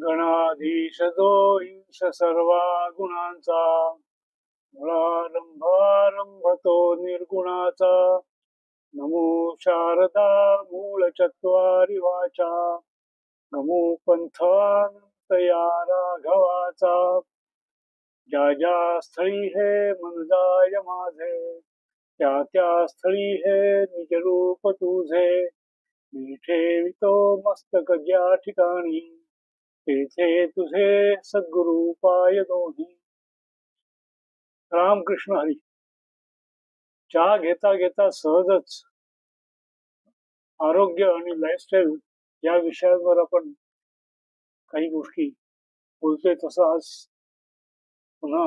गणाधीश जो ईश सर्वा गुणांचा, मूळारंभ तो निर्गुणाचा. नमो शारदा मूळ चत्वारी वाचा, नमो पंथानंत या राघवाचा. ज्या ज्या स्थळी हे मन जाय माझे, त्या त्या स्थळी हे निज रूप तुझे. मी ठेवितो मस्तक ज्या ठिकाणी, तेथे तुझे सद्गुरु पाय दोन्ही. रामकृष्ण हरी. चहा घेता घेता सहजच आरोग्य आणि लाईफस्टाईल या विषयांवर आपण काही गोष्टी बोलतोय. तसं आज पुन्हा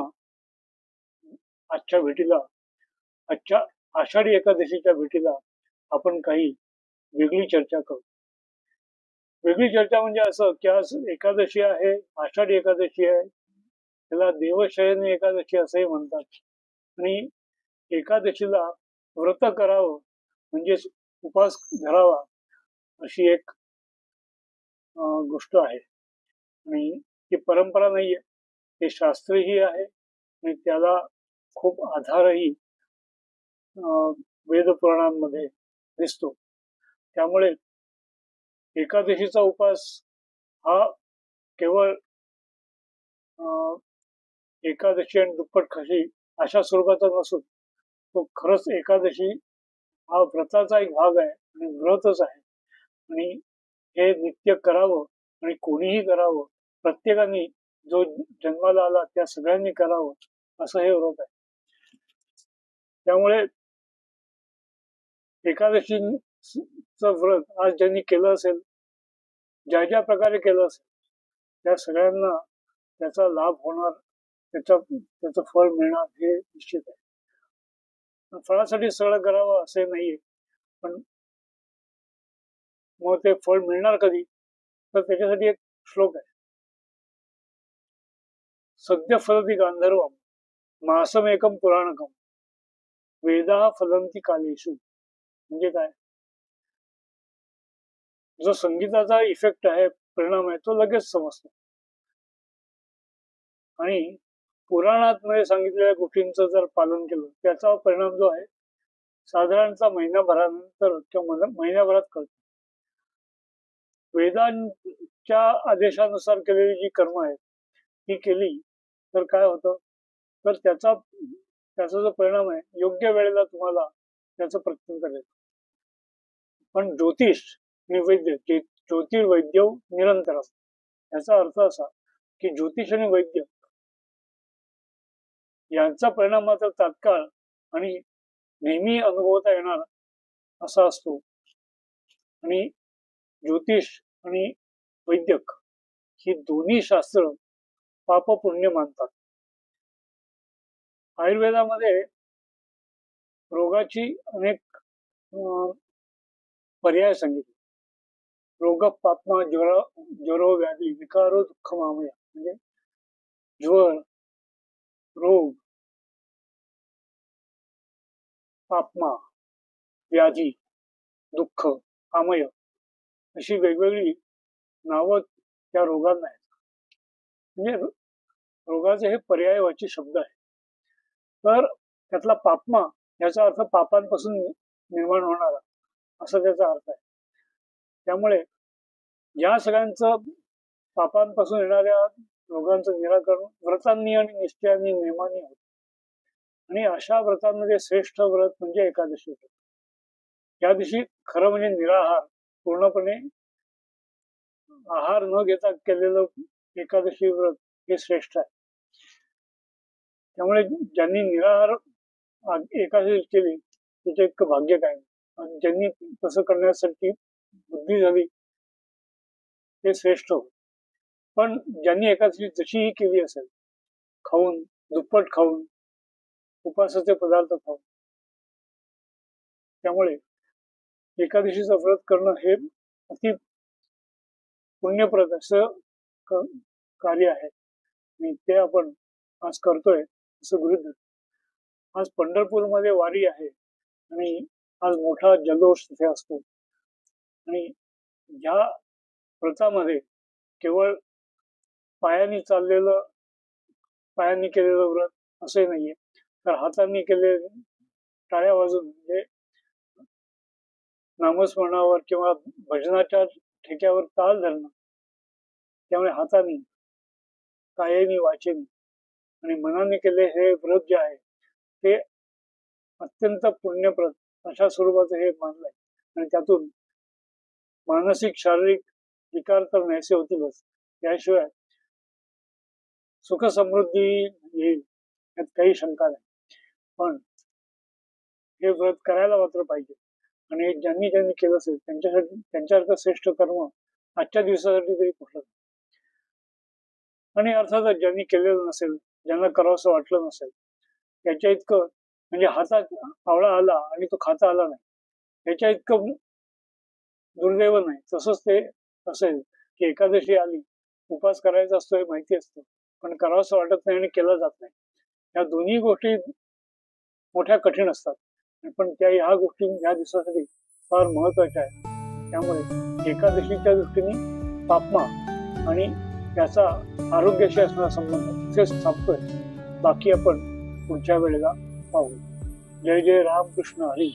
आजच्या आषाढी एकादशीच्या भेटीला आपण काही वेगळी चर्चा करू. वेगळी चर्चा म्हणजे असं की आज एकादशी आहे, आषाढी एकादशी आहे. त्याला देवशयनी एकादशी असंही म्हणतात. आणि एकादशीला व्रत करावं म्हणजे उपास धरावा अशी एक गोष्ट आहे. आणि ती परंपरा नाहीये, ते शास्त्रही आहे आणि त्याला खूप आधारही वेद पुराणांमध्ये दिसतो. त्यामुळे एकादशीचा उपास हा केवळ एकादशी आणि दुप्पट खाशी अशा स्वरूपाचा नसून तो खरंच एकादशी हा व्रताचा एक भाग आहे आणि व्रतच आहे. आणि हे नित्य करावं आणि कोणीही करावं, प्रत्येकाने जो जन्माला आला त्या सगळ्यांनी करावं असं हे व्रत आहे. त्यामुळे एकादशीचं व्रत आज ज्यांनी केलं असेल, ज्या ज्या प्रकारे केलं असेल, त्या सगळ्यांना त्याचा लाभ होणार, त्याचं फळ मिळणार हे निश्चित आहे. फळासाठी सगळं करावं असे नाहीये, पण मग ते फळ मिळणार कधी, तर त्याच्यासाठी एक श्लोक आहे. सद्य फलती गांधर्वम मासमेकम पुराणकम वेदा फलंती कालेषु. म्हणजे काय, जो संगीताचा इफेक्ट आहे, परिणाम आहे, तो लगेच समजतो. आणि पुराणात मध्ये सांगितलेल्या गोष्टींचं जर पालन केलं, त्याचा परिणाम जो आहे साधारणतः महिनाभरानंतर किंवा महिन्याभरात कळतो. वेदांच्या आदेशानुसार केलेली जी कर्म आहेत ती केली तर काय होतं, तर त्याचा जो परिणाम आहे योग्य वेळेला तुम्हाला त्याचं प्रत्युत्तर येतं. पण ज्योतिष आणि वैद्य, ज्योतिर्वैद्य निरंतर असतं. याचा अर्थ असा की ज्योतिष आणि वैद्य यांचा परिणाम मात्र तात्काळ आणि नेहमी अनुभवता येणार असा असतो. आणि ज्योतिष आणि वैद्यक ही दोन्ही शास्त्र पाप पुण्य मानतात. आयुर्वेदामध्ये रोगाची अनेक पर्याय सांगितले. रोग पापमा ज्वरो व्याधी विकारो दुःख मामया. म्हणजे ज्वर, रोग, पापमा, व्याधी, दुःख, आमय अशी वेगवेगळी नावं त्या रोगांना आहेत. म्हणजे रोगाचे हे पर्यायवाची शब्द आहे. तर त्यातला पापमा याचा अर्थ पापांपासून निर्माण होणारा असा त्याचा अर्थ आहे. त्यामुळे या सगळ्यांचं पापांपासून येणाऱ्या रोगांचं निराकरण व्रतांनी आणि निश्चयानी नियमांनी होत. आणि अशा व्रतांमध्ये श्रेष्ठ व्रत म्हणजे एकादशी व्रत. या दिवशी खरं म्हणजे निराहार, पूर्णपणे आहार न घेता केलेलं एकादशी व्रत हे श्रेष्ठ आहे. त्यामुळे ज्यांनी निराहार एकादशी केली त्याचे इतकं भाग्य काय. आणि ज्यांनी तसं करण्यासाठी बुद्धी झाली ते श्रेष्ठ होत. पण ज्यांनी एकादशी जशीही केली असेल, खाऊन, दुप्पट खाऊन, उपासाचे पदार्थ खाऊन, त्यामुळे एकादशीचं व्रत करणं हे अति पुण्यप्रद असं कार्य आहे. आणि ते आपण आज करतोय असं गृहीत धरतो. आज पंढरपूरमध्ये वारी आहे आणि आज मोठा जल्लोष तिथे असतो. आणि या व्रतामध्ये केवळ पायांनी केलेलं व्रत असे नाहीये, तर हातांनी केलेले टाळ्या वाजून म्हणजे नामस्मरणावर किंवा भजनाच्या ठेक्यावर ताल धरणं, त्यामुळे हाताने, कायाने, वाचेने आणि मनाने केले हे व्रत जे आहे ते अत्यंत पुण्यप्रद अशा स्वरूपाचं हे मानलंय. आणि त्यातून मानसिक शारीरिक विकार तर नाहीसे होतीलच, त्याशिवाय सुख समृद्धी येईल यात काही शंका नाही. पण हे व्रत करायला मात्र पाहिजे. आणि ज्यांनी केलं असेल त्यांच्यासारखं श्रेष्ठ कर्म आजच्या दिवसासाठी तरी कुठलं. आणि अर्थातच ज्यांनी केलेलं नसेल, ज्यांना करावंसं वाटलं नसेल, त्याच्या इतकं म्हणजे हातात आवळा आला आणि तो खाता आला नाही, त्याच्या इतकं दुर्दैव नाही. तसंच ते असेल की एकादशी आली, उपास करायचा असतो हे माहिती असतं, पण करावंसं वाटत नाही आणि केला जात नाही. या दोन्ही गोष्टी मोठ्या कठीण असतात, पण त्या ह्या गोष्टी ह्या दिवसासाठी फार महत्वाच्या आहेत. त्यामुळे एकादशीच्या दृष्टीने पापमा आणि त्याचा आरोग्याशी असणारा संबंध तिथेच थांबतोय. बाकी आपण पुढच्या वेळेला पाहू. जय जय रामकृष्ण हरी.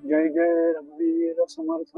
जय जय रघुवीर समर्थ.